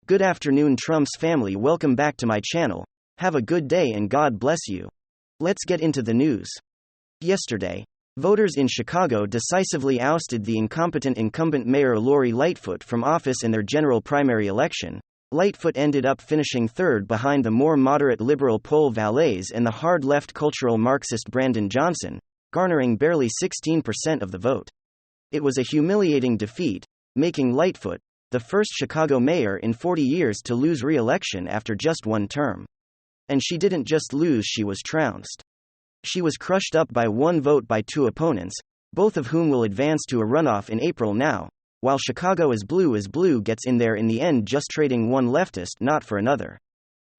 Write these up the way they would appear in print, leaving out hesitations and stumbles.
Good afternoon, Trump's family. Welcome back to my channel. Have a good day and God bless you. Let's get into the news. Yesterday, voters in Chicago decisively ousted the incompetent incumbent Mayor Lori Lightfoot from office in their general primary election. Lightfoot ended up finishing third behind the more moderate liberal Paul Valles and the hard-left cultural Marxist Brandon Johnson, garnering barely 16% of the vote. It was a humiliating defeat, making Lightfoot the first Chicago mayor in 40 years to lose re-election after just one term. And she didn't just lose, she was trounced. She was crushed up by one vote by two opponents, both of whom will advance to a runoff in April now, while Chicago as blue gets in there in the end, just trading one leftist not for another.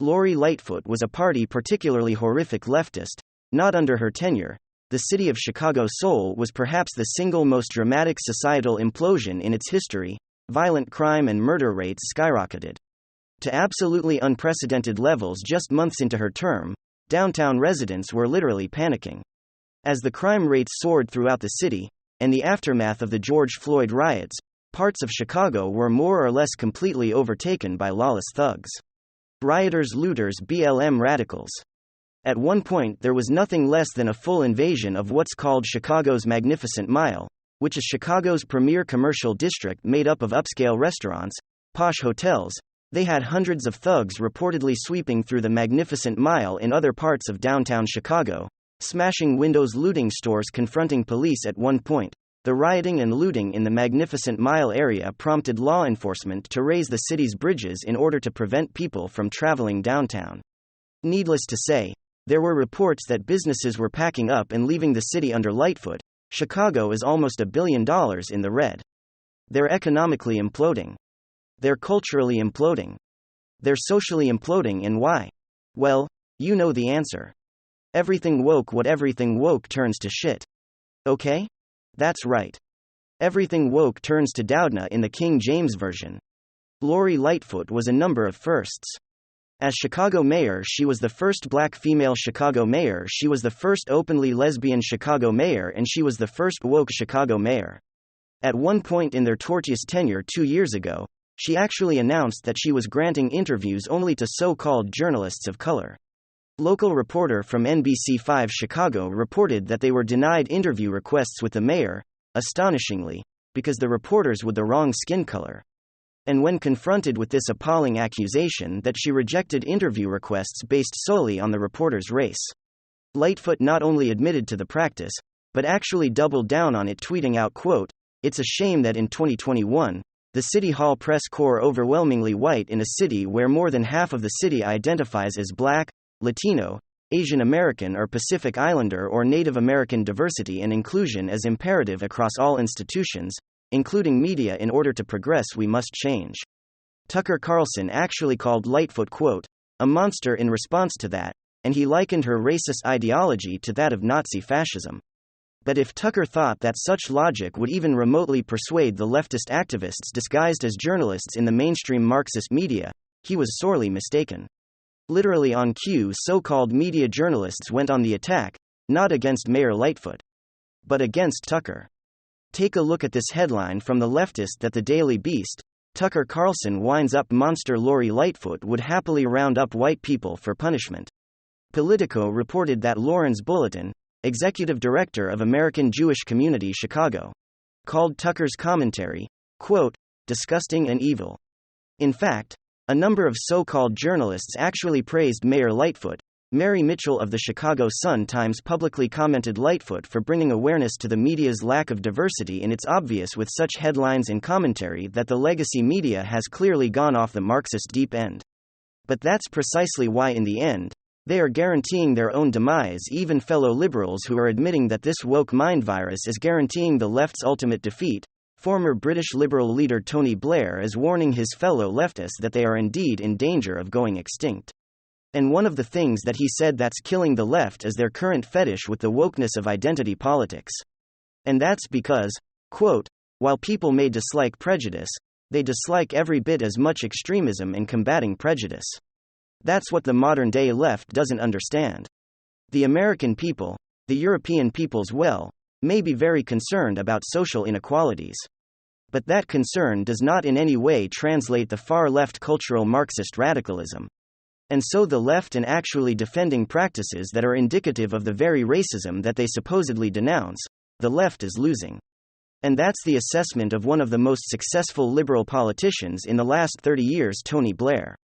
Lori Lightfoot was a party particularly horrific leftist. Not under her tenure, the city of Chicago's soul was perhaps the single most dramatic societal implosion in its history. Violent crime and murder rates skyrocketed to absolutely unprecedented levels just months into her term. Downtown residents were literally panicking. As the crime rates soared throughout the city, and the aftermath of the George Floyd riots, parts of Chicago were more or less completely overtaken by lawless thugs. Rioters, looters, BLM radicals. At one point there was nothing less than a full invasion of what's called Chicago's Magnificent Mile, which is Chicago's premier commercial district made up of upscale restaurants, posh hotels. They had hundreds of thugs reportedly sweeping through the Magnificent Mile in other parts of downtown Chicago, smashing windows, looting stores, confronting police. At one point, the rioting and looting in the Magnificent Mile area prompted law enforcement to raise the city's bridges in order to prevent people from traveling downtown. Needless to say, there were reports that businesses were packing up and leaving the city under Lightfoot. Chicago is almost $1 billion in the red. They're economically imploding. They're culturally imploding. They're socially imploding. And why? Well, you know the answer. Everything woke. What everything woke turns to shit. Okay? That's right. Everything woke turns to Doudna in the King James Version. Lori Lightfoot was a number of firsts. As Chicago mayor, she was the first black female Chicago mayor, she was the first openly lesbian Chicago mayor, and she was the first woke Chicago mayor. At one point in their tortuous tenure 2 years ago, she actually announced that she was granting interviews only to so-called journalists of color. Local reporter from NBC5 Chicago reported that they were denied interview requests with the mayor, astonishingly, because the reporters with the wrong skin color. And when confronted with this appalling accusation that she rejected interview requests based solely on the reporter's race, Lightfoot not only admitted to the practice, but actually doubled down on it, tweeting out, quote, "It's a shame that in 2021, the City Hall press corps overwhelmingly white in a city where more than half of the city identifies as Black, Latino, Asian American or Pacific Islander or Native American. Diversity and inclusion as imperative across all institutions, including media. In order to progress we must change." Tucker Carlson actually called Lightfoot, quote, "a monster" in response to that, and he likened her racist ideology to that of Nazi fascism. But if Tucker thought that such logic would even remotely persuade the leftist activists disguised as journalists in the mainstream Marxist media, he was sorely mistaken. Literally on cue, so-called media journalists went on the attack, not against Mayor Lightfoot, but against Tucker. Take a look at this headline from the leftist that the Daily Beast. Tucker Carlson winds up monster Lori Lightfoot would happily round up white people for punishment. Politico reported that Lawrence Bulletin, executive director of American Jewish Community Chicago, called Tucker's commentary, quote, "disgusting and evil." In fact, a number of so-called journalists actually praised Mayor Lightfoot. Mary Mitchell of the Chicago Sun-Times publicly commented Lightfoot for bringing awareness to the media's lack of diversity, and it's obvious with such headlines and commentary that the legacy media has clearly gone off the Marxist deep end. But that's precisely why in the end, they are guaranteeing their own demise. Even fellow liberals who are admitting that this woke mind virus is guaranteeing the left's ultimate defeat. Former British Liberal leader Tony Blair is warning his fellow leftists that they are indeed in danger of going extinct. And one of the things that he said that's killing the left is their current fetish with the wokeness of identity politics. And that's because, quote, "while people may dislike prejudice, they dislike every bit as much extremism in combating prejudice." That's what the modern-day left doesn't understand. The American people, the European peoples may be very concerned about social inequalities. But that concern does not in any way translate the far-left cultural Marxist radicalism. And so the left and actually defending practices that are indicative of the very racism that they supposedly denounce, the left is losing. And that's the assessment of one of the most successful liberal politicians in the last 30 years, Tony Blair.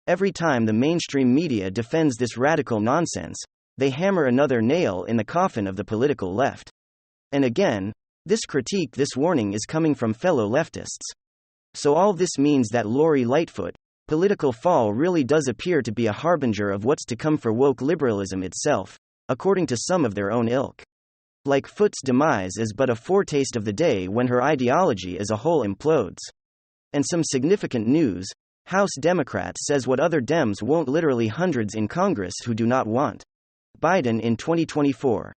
Every time the mainstream media defends this radical nonsense, they hammer another nail in the coffin of the political left. And again, this warning is coming from fellow leftists. So all this means that Lori Lightfoot, political fall really does appear to be a harbinger of what's to come for woke liberalism itself, according to some of their own ilk. Like Foot's demise is but a foretaste of the day when her ideology as a whole implodes. And some significant news: House Democrats says what other Dems won't, literally hundreds in Congress who do not want Biden in 2024.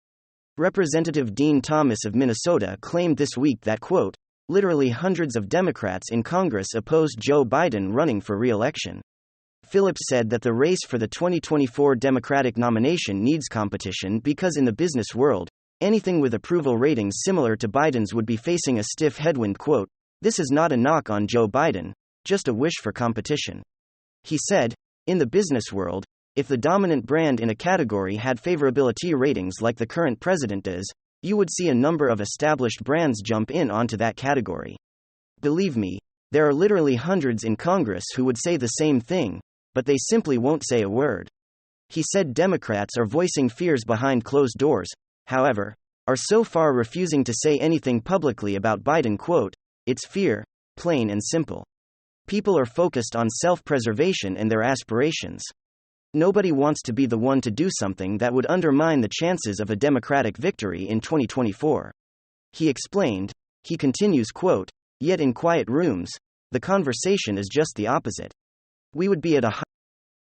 Representative Dean Thomas of Minnesota claimed this week that, quote, literally hundreds of Democrats in Congress opposed Joe Biden running for re-election. Phillips said that the race for the 2024 Democratic nomination needs competition because in the business world, anything with approval ratings similar to Biden's would be facing a stiff headwind. Quote, this is not a knock on Joe Biden, just a wish for competition. He said, in the business world, if the dominant brand in a category had favorability ratings like the current president does, you would see a number of established brands jump in onto that category. Believe me, there are literally hundreds in Congress who would say the same thing, but they simply won't say a word. He said Democrats are voicing fears behind closed doors, however, are so far refusing to say anything publicly about Biden. Quote, it's fear, plain and simple. People are focused on self-preservation and their aspirations. Nobody wants to be the one to do something that would undermine the chances of a Democratic victory in 2024. He explained. He continues, quote, yet in quiet rooms, the conversation is just the opposite. We would be at a high.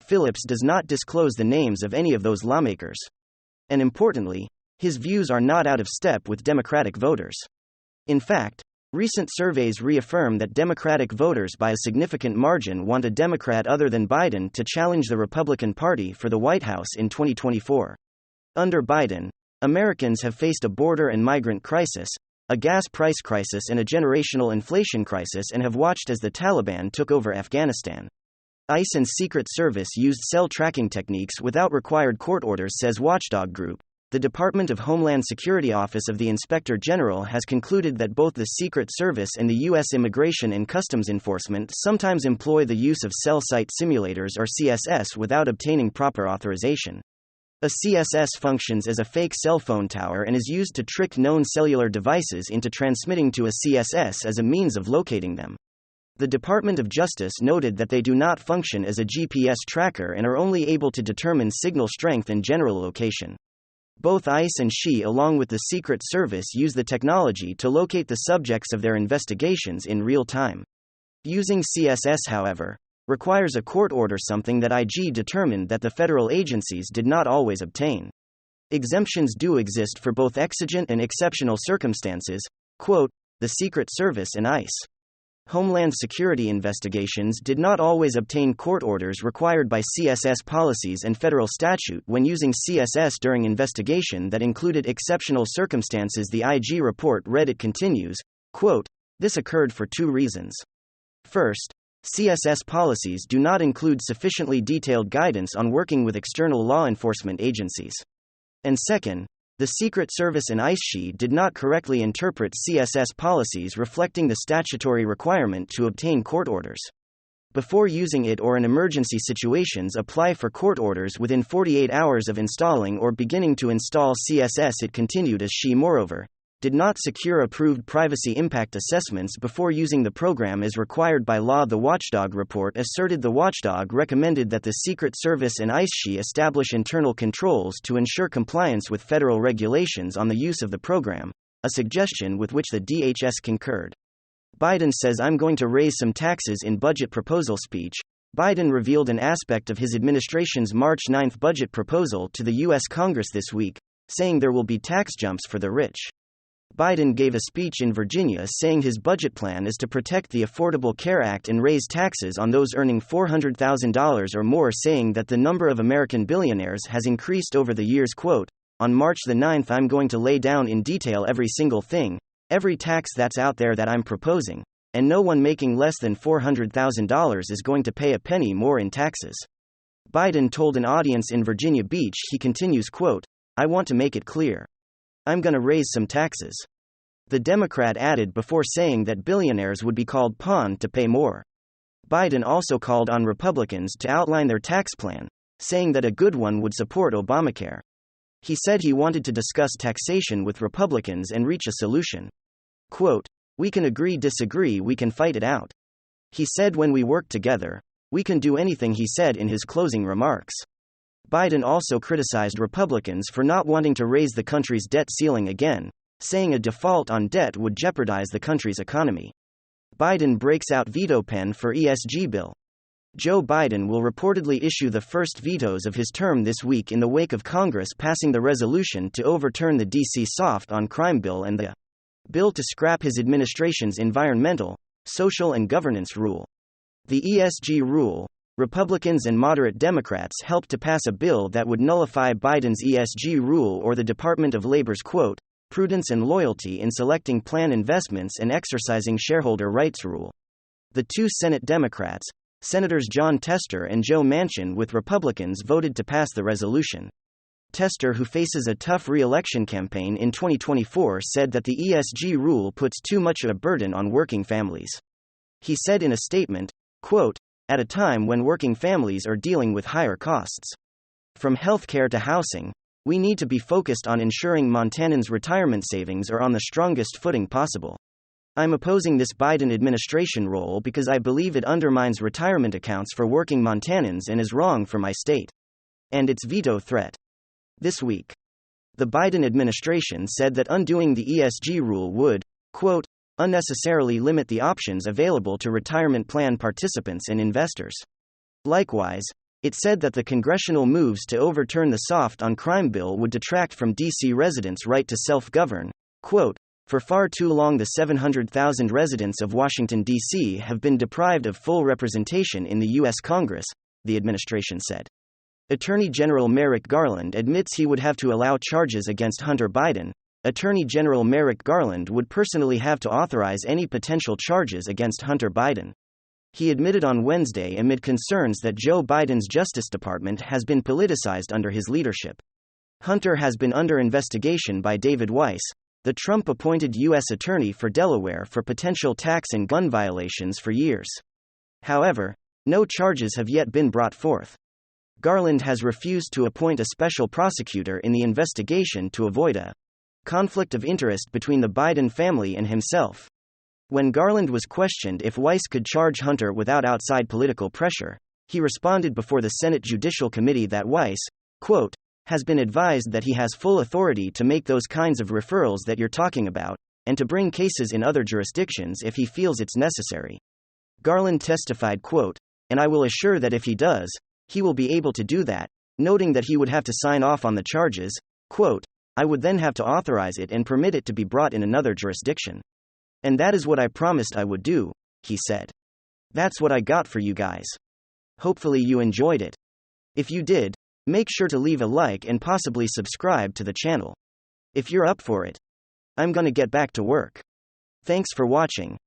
Phillips does not disclose the names of any of those lawmakers. And importantly, his views are not out of step with Democratic voters. In fact, recent surveys reaffirm that Democratic voters by a significant margin want a Democrat other than Biden to challenge the Republican Party for the White House in 2024. Under Biden, Americans have faced a border and migrant crisis, a gas price crisis and a generational inflation crisis, and have watched as the Taliban took over Afghanistan. ICE and Secret Service used cell tracking techniques without required court orders, says Watchdog Group. The Department of Homeland Security Office of the Inspector General has concluded that both the Secret Service and the U.S. Immigration and Customs Enforcement sometimes employ the use of cell site simulators or CSS without obtaining proper authorization. A CSS functions as a fake cell phone tower and is used to trick known cellular devices into transmitting to a CSS as a means of locating them. The Department of Justice noted that they do not function as a GPS tracker and are only able to determine signal strength and general location. Both ICE and SHE along with the Secret Service use the technology to locate the subjects of their investigations in real time. Using CSS, however, requires a court order, something that IG determined that the federal agencies did not always obtain. Exemptions do exist for both exigent and exceptional circumstances, quote, the Secret Service and ICE. Homeland Security investigations did not always obtain court orders required by CSS policies and federal statute when using CSS during investigation that included exceptional circumstances. The IG report read. It continues, quote, this occurred for two reasons. First, CSS policies do not include sufficiently detailed guidance on working with external law enforcement agencies. And second, the Secret Service and ICE did not correctly interpret CSS policies reflecting the statutory requirement to obtain court orders. Before using it or in emergency situations, apply for court orders within 48 hours of installing or beginning to install CSS. It continued as SHE, moreover, did not secure approved privacy impact assessments before using the program as required by law. The Watchdog report asserted the watchdog recommended that the Secret Service and ICE establish internal controls to ensure compliance with federal regulations on the use of the program, a suggestion with which the DHS concurred. Biden says I'm going to raise some taxes in budget proposal speech. Biden revealed an aspect of his administration's March 9 budget proposal to the U.S. Congress this week, saying there will be tax jumps for the rich. Biden gave a speech in Virginia saying his budget plan is to protect the Affordable Care Act and raise taxes on those earning $400,000 or more, saying that the number of American billionaires has increased over the years. Quote, on March the 9th, I'm going to lay down in detail every single thing, Every tax that's out there that I'm proposing, and no one making less than $400,000 is going to pay a penny more in taxes. Biden told an audience in Virginia Beach. He continues, quote, I want to make it clear. I'm gonna raise some taxes. The Democrat added before saying that billionaires would be called upon to pay more. Biden also called on Republicans to outline their tax plan, saying that a good one would support Obamacare. He said he wanted to discuss taxation with Republicans and reach a solution. Quote, we can agree, disagree, we can fight it out. He said when we work together, we can do anything, he said in his closing remarks. Biden also criticized Republicans for not wanting to raise the country's debt ceiling again, saying a default on debt would jeopardize the country's economy. Biden breaks out veto pen for ESG bill. Joe Biden will reportedly issue the first vetoes of his term this week in the wake of Congress passing the resolution to overturn the D.C. soft on crime bill and the bill to scrap his administration's environmental, social and governance rule. The ESG rule, Republicans and moderate Democrats helped to pass a bill that would nullify Biden's ESG rule or the Department of Labor's, quote, prudence and loyalty in selecting plan investments and exercising shareholder rights rule. The two Senate Democrats, Senators Jon Tester and Joe Manchin with Republicans, voted to pass the resolution. Tester, who faces a tough re-election campaign in 2024, said that the ESG rule puts too much of a burden on working families. He said in a statement, quote, at a time when working families are dealing with higher costs. From healthcare to housing, we need to be focused on ensuring Montanans' retirement savings are on the strongest footing possible. I'm opposing this Biden administration role because I believe it undermines retirement accounts for working Montanans and is wrong for my state. And its veto threat. This week, the Biden administration said that undoing the ESG rule would, quote, unnecessarily limit the options available to retirement plan participants and investors. Likewise, it said that the congressional moves to overturn the soft on crime bill would detract from D.C. residents' right to self-govern. Quote, for far too long the 700,000 residents of Washington, D.C. have been deprived of full representation in the U.S. Congress, the administration said. Attorney General Merrick Garland admits he would have to allow charges against Hunter Biden. Attorney General Merrick Garland would personally have to authorize any potential charges against Hunter Biden. He admitted on Wednesday amid concerns that Joe Biden's Justice Department has been politicized under his leadership. Hunter has been under investigation by David Weiss, the Trump-appointed U.S. Attorney for Delaware, for potential tax and gun violations for years. However, no charges have yet been brought forth. Garland has refused to appoint a special prosecutor in the investigation to avoid a conflict of interest between the Biden family and himself. When Garland was questioned if Weiss could charge Hunter without outside political pressure, he responded before the Senate Judicial Committee that Weiss, quote, has been advised that he has full authority to make those kinds of referrals that you're talking about, and to bring cases in other jurisdictions if he feels it's necessary. Garland testified, quote, and I will assure that if he does, he will be able to do that, noting that he would have to sign off on the charges, quote, I would then have to authorize it and permit it to be brought in another jurisdiction. And that is what I promised I would do, he said. That's what I got for you guys. Hopefully you enjoyed it. If you did, make sure to leave a like and possibly subscribe to the channel. If you're up for it, I'm gonna get back to work. Thanks for watching.